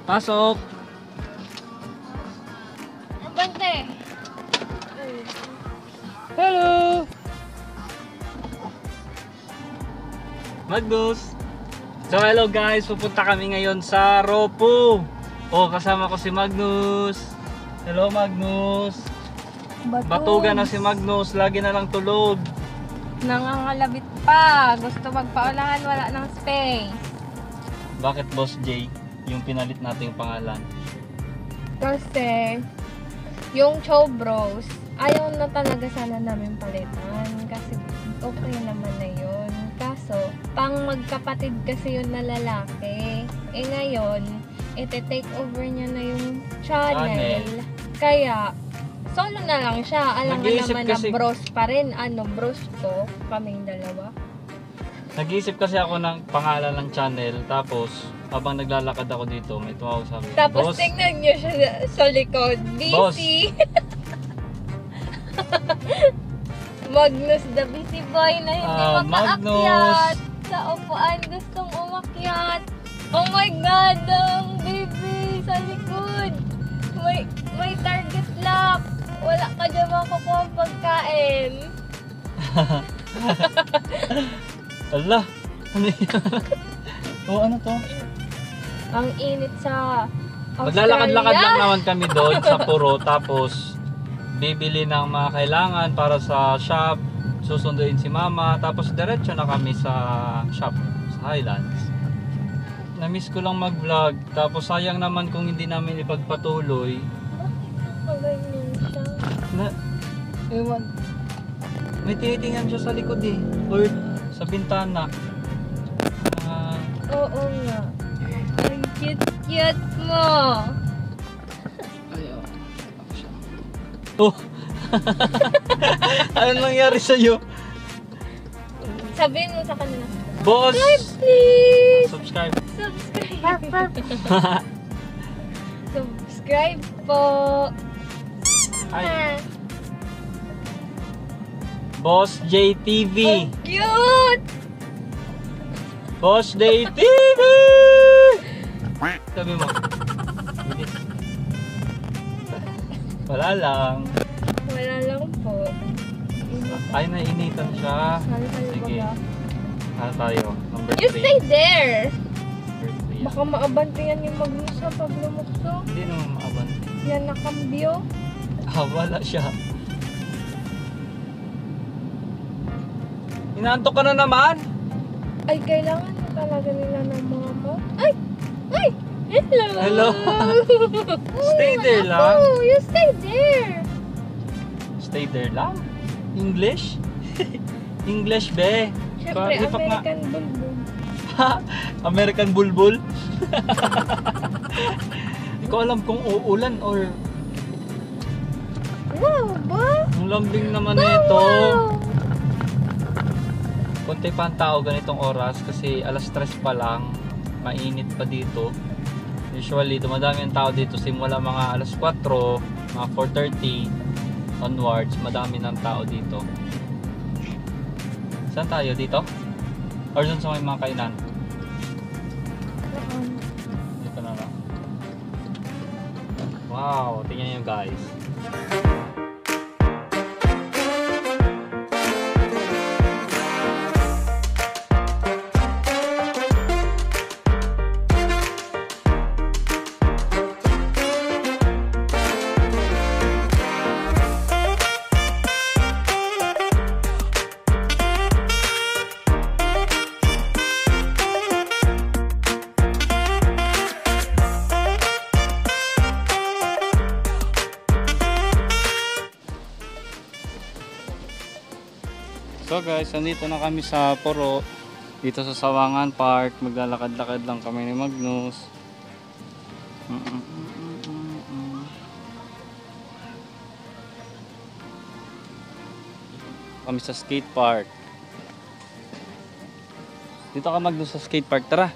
Pasok! Abante! Hello! Magnus! So hello guys, pupunta kami ngayon sa Ropo. Oh, kasama ko si Magnus. Hello Magnus. Batugan na si Magnus, lagi na lang tulog. Nangangalabit pa. Gusto magpaulahan, wala ng space. Bakit Boss J? Yung pinalit natin yung pangalan. Kasi, yung Chow Bros, ayaw na talaga sana namin palitan. Kasi, okay naman na yun. Kaso, pang magkapatid kasi yun na lalaki. Eh ngayon, ite-take over niya na yung channel. Kaya, solo na lang siya. Alam nga Nag-iisip naman kasi- na bros pa rin. Bros ko, kaming dalawa. Nag-iisip kasi ako ng pangalan ng channel, tapos habang naglalakad ako dito, may tumawag sa akin. Tapos Boss, tingnan nyo siya sa likod. Boss. Busy. Magnus the busy boy na hindi makaakyat. Sa upuan gustong umakyat. Oh my God, ang baby sa likod. May target lock. Wala ka dyan makukuha ang pagkain. ala, ano yan? Oh, ano to? Ang init sa Australia. Maglalakad-lakad lang naman kami doon sa Puro, tapos bibili ng mga kailangan para sa shop, susunduin si mama, tapos diretso na kami sa shop sa Highlands. Na-miss ko lang mag-vlog, tapos sayang naman kung hindi namin ipagpatuloy. Ganyan siya. Na, ewan, may tinitingnan siya sa likod eh, or sa bintana. Oo nga. Ang cute-cute mo. Ayaw. Oh! Anong nangyari sa'yo? Sabihin mo sa kanila. Boss! Subscribe please! Subscribe. Subscribe. Subscribe po. Ay. Boss JTV. Cute! Boss JTV! Sabi mo. Wala lang. Wala lang po. Ay, nainitan siya. Sali-sali Sige. ba? Ano tayo? Number 3. You stay there! Number 3. Baka maabantingan yung maglusa pag lumukso. Hindi naman maaban. Yan nakambyo. Wala siya. Inaantok ka na naman? Ay, kailangan na talaga nila ng mga mo. Ay! Ay! Hello! Hello. Stay there Ako, lang. you stay there! Stay there lang? English? English, be. Siyempre, Di pa nga- American Bulbul. American Bulbul? Hindi ko alam kung uulan or Wow, ba? ang lambing naman nito. Wow! Konti pa ang tao ganitong oras kasi alas 3 pa lang. Mainit pa dito. Usually, dumadami ang tao dito simula mga alas 4, mga 4:30 onwards. Madami ng tao dito. Saan tayo? Dito? Or dun sa may mga kainan? Dito na lang. Wow, tingnan nyo guys. So guys, nandito na kami sa Puro. Dito sa Sawangan Park. Maglalakad-lakad lang kami ni Magnus. Kami sa skate park. Dito ka Magnus sa skate park. Tara!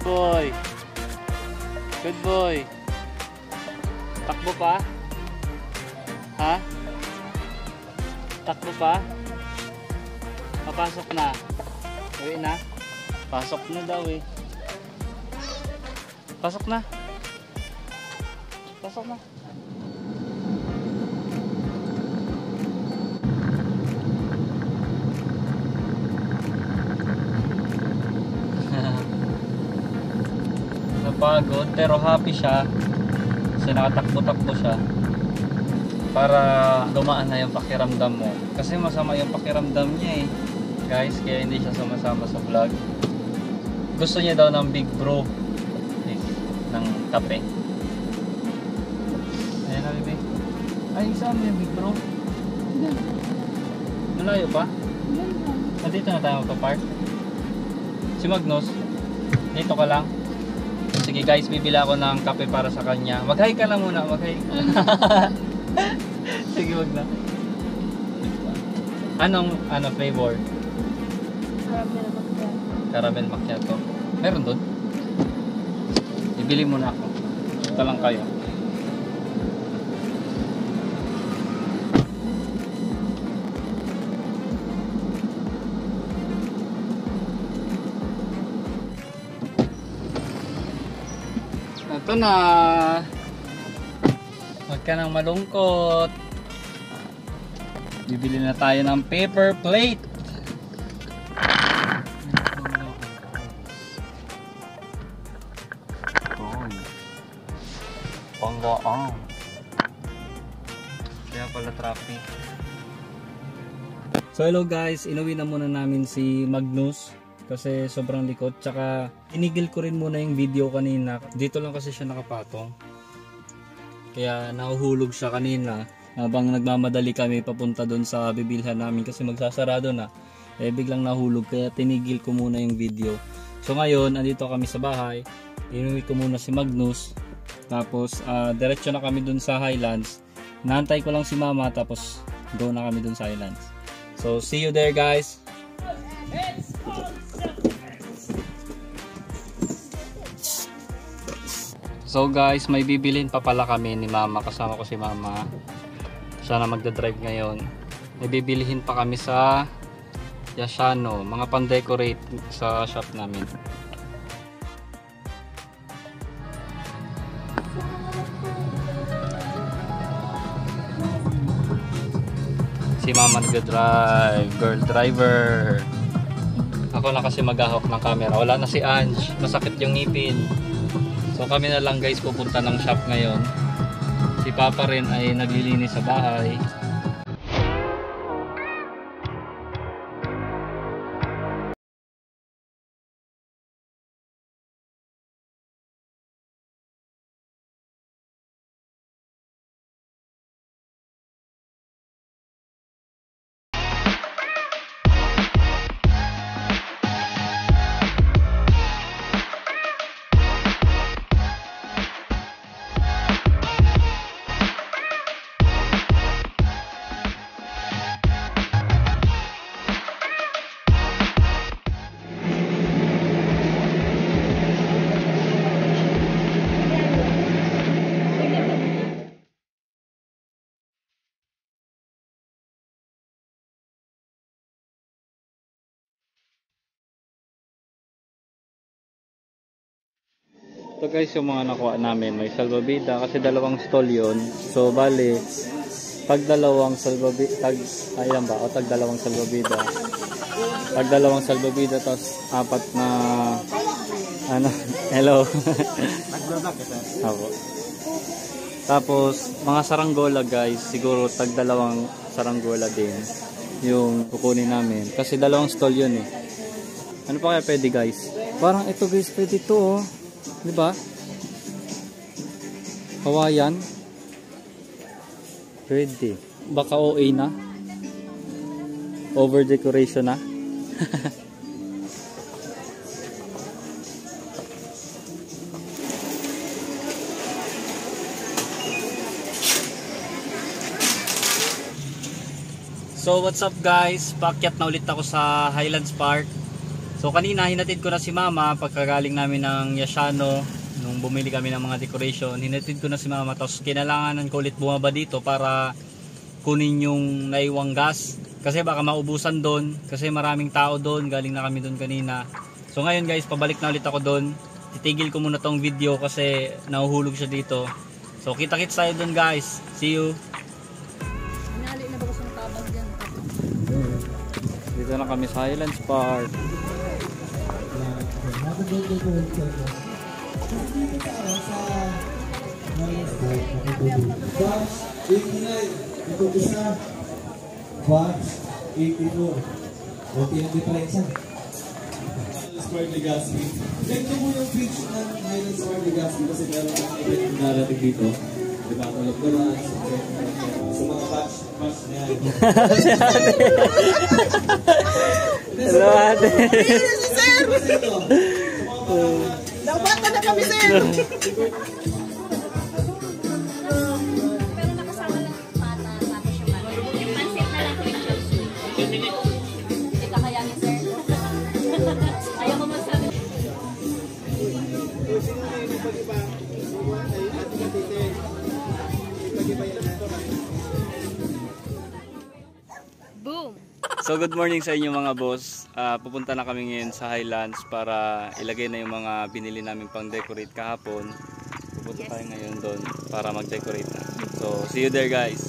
boy. Good boy. Takbo pa? Ha? Takbo pa? Papasok na. Uwi na. Pasok na daw eh. Pasok na. Pasok na. Napagod pero happy siya. Kasi nakatakbo-takbo siya. Para gumaan na yung pakiramdam mo. Kasi masama yung pakiramdam niya eh. Guys, kaya hindi siya sumasama sa vlog. Gusto niya daw ng big bro. Ng kape. Ayan na, bebe. Ay, saan mo yung big bro? Malayo pa? Dito na tayo magpa-park. Si Magnus, dito ka lang. Sige guys, bibili ako ng kape para sa kanya. Mag-hi ka lang muna, mag-hi. Sige, wag na. Anong flavor? Caramel macchiato. Meron doon? Ibili muna ako. Ito lang kayo. Ito na. Huwag ka nang malungkot. Bibili na tayo ng paper plate. Panggaan. Kaya pala traffic. So hello guys, inuwi na muna namin si Magnus kasi sobrang likot. Tsaka inigil ko rin muna yung video kanina. Dito lang kasi siya nakapatong. Kaya nahuhulog siya kanina habang nagmamadali kami papunta doon sa bibilhan namin kasi magsasarado na. Eh biglang nahulog kaya tinigil ko muna yung video. So ngayon, andito kami sa bahay. Inuwi ko muna si Magnus. Tapos diretso na kami dun sa Highlands. Naantay ko lang si mama tapos go na kami dun sa Highlands. So see you there guys. So guys, may bibilin pa pala kami ni mama. Kasama ko si mama. Siya na magdadrive ngayon. May bibilihin pa kami sa Yashano. Mga pan-decorate sa shop namin. Si mama nagdadrive. Girl driver. Ako na kasi maghahawak ng camera. Wala na si Ange. Masakit yung ngipin. So kami na lang guys pupunta ng shop ngayon. Si Papa rin ay naglilinis sa bahay. Ito guys yung mga nakuha namin. May salbabida kasi dalawang stall yun. So bali, pag dalawang salbabida, ayan ba? O tag dalawang salbabida. Pag dalawang salbabida, tapos apat na, hello. Ako. Tapos, mga saranggola guys, siguro tag dalawang saranggola din yung kukunin namin. Kasi dalawang stall yun eh. Ano pa kaya pwede guys? Parang ito guys, pwede ito oh. Diba? Hawaiian. Pwede. Baka OA na. Over decoration na. So what's up guys? Paakyat na ulit ako sa Highlands Park. So kanina hinatid ko na si mama pagkagaling namin ng Yashano. Nung bumili kami ng mga decoration, hinatid ko na si mama. Tapos kinalanganan ko ulit bumaba dito para kunin yung naiwang gas. Kasi baka maubusan doon. Kasi maraming tao doon. Galing na kami doon kanina. So ngayon guys, pabalik na ulit ako doon. Titigil ko muna tong video kasi nahuhulog siya dito. So kita-kits tayo doon guys. See you. Inali na ba gusto ng tabag dyan? Dito na kami sa Highlands Park. Batch 89, ito isa. Batch 84. Okay ang diferensya. Square Legacy. Ganito mo yung pitch ng Highlands Square Legacy kasi meron ng event na narating dito. Diba? Tulog naman. Sa mga batch na yan. Hello ate. Naubata na kami, sir! Pero nakasama lang yung pata, tapos yung pata. Yung pansit na lang yung chopsuey. Hindi ka kaya ni sir? Ayaw mo magsabi. Boom! So good morning sa inyo mga boss. Pupunta na kami ngayon sa Highlands para ilagay na yung mga binili namin pang decorate kahapon. Pupunta tayo ngayon doon para mag-decorate na. So see you there guys.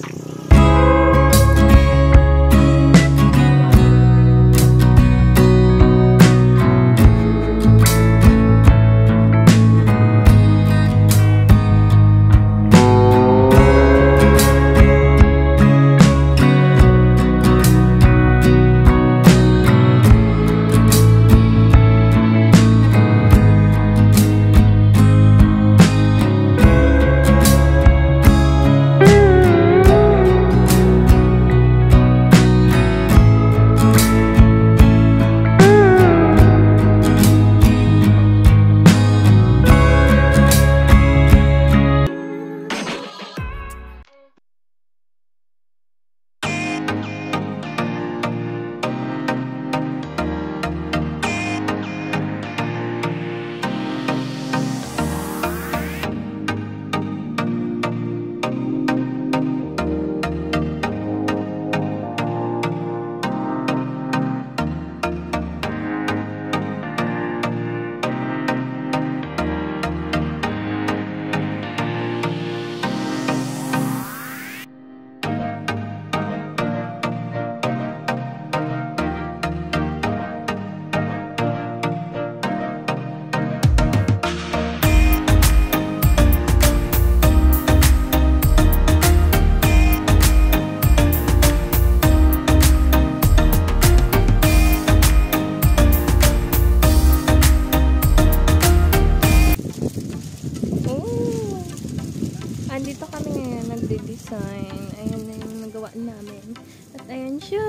Andito kami ngayon, nagde-design. Ayan na yung nagawa namin. At ayan siya.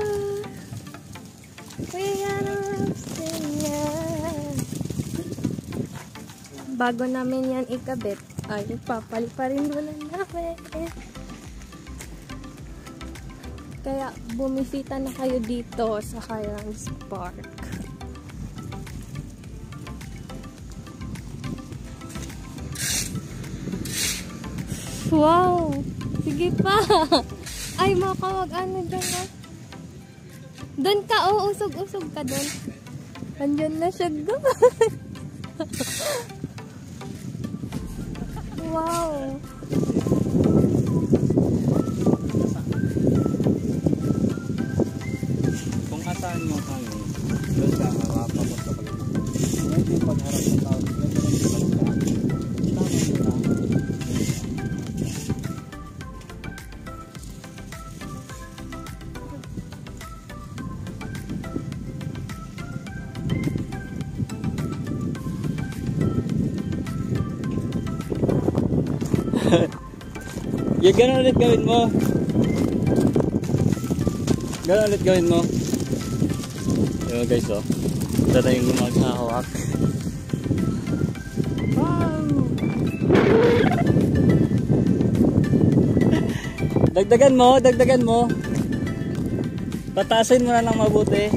We are bago namin yan ikabit, ay papalit pa rin muna namin. Kaya bumisita na kayo dito sa Highlands Park. Wow! Sige pa! Ay, makawag ano dyan na. Doon ka, oh, usog-usog ka doon. Andyan na siya doon. Wow! Kung asaan yung hangin, doon ka harapan mo sa pagkakas. Ito yung pagharap ng tao. Ito yung pagkakas. Tama nila. Yung gano'n ulit gawin mo. Gano'n ulit gawin mo. Diba guys, oh. Ito na yung gumagahawak. Wow! Dagdagan mo, dagdagan mo. Patasin mo na lang mabuti.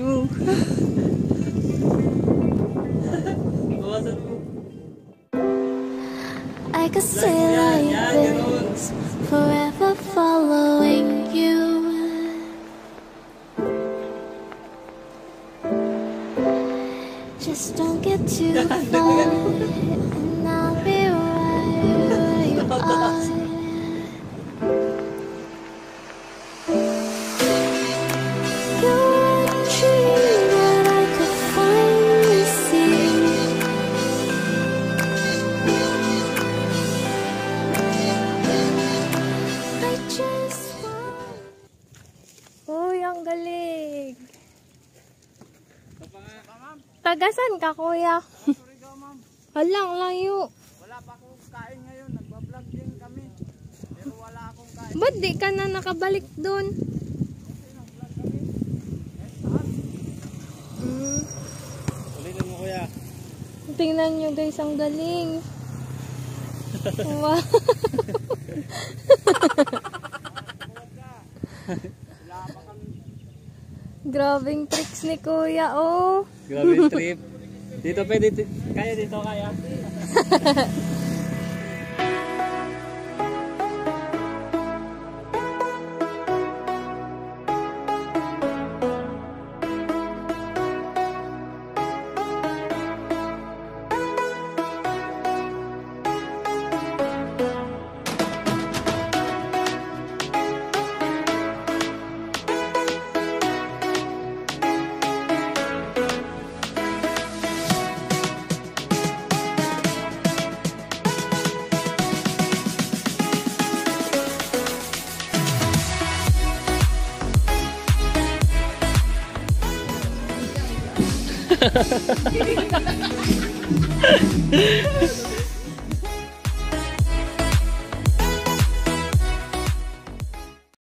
mo. I could stay like this, forever following you. Just don't get too far, and I'll be right where you are. You're a dream that I could finally see. I just want. Uy, ang galing. Tagasan ka, kuya? Halang layo. Wala pa akong kain ngayon, nagbablog din kami. Pero wala akong kain. Ba't di ka na nakabalik doon? Ulitin mo kuya. Tingnan nyo guys, ang galing. Wow. Grabing tricks ni kuya, oh. Grabe yung trip. Dito pwede, kaya dito kaya.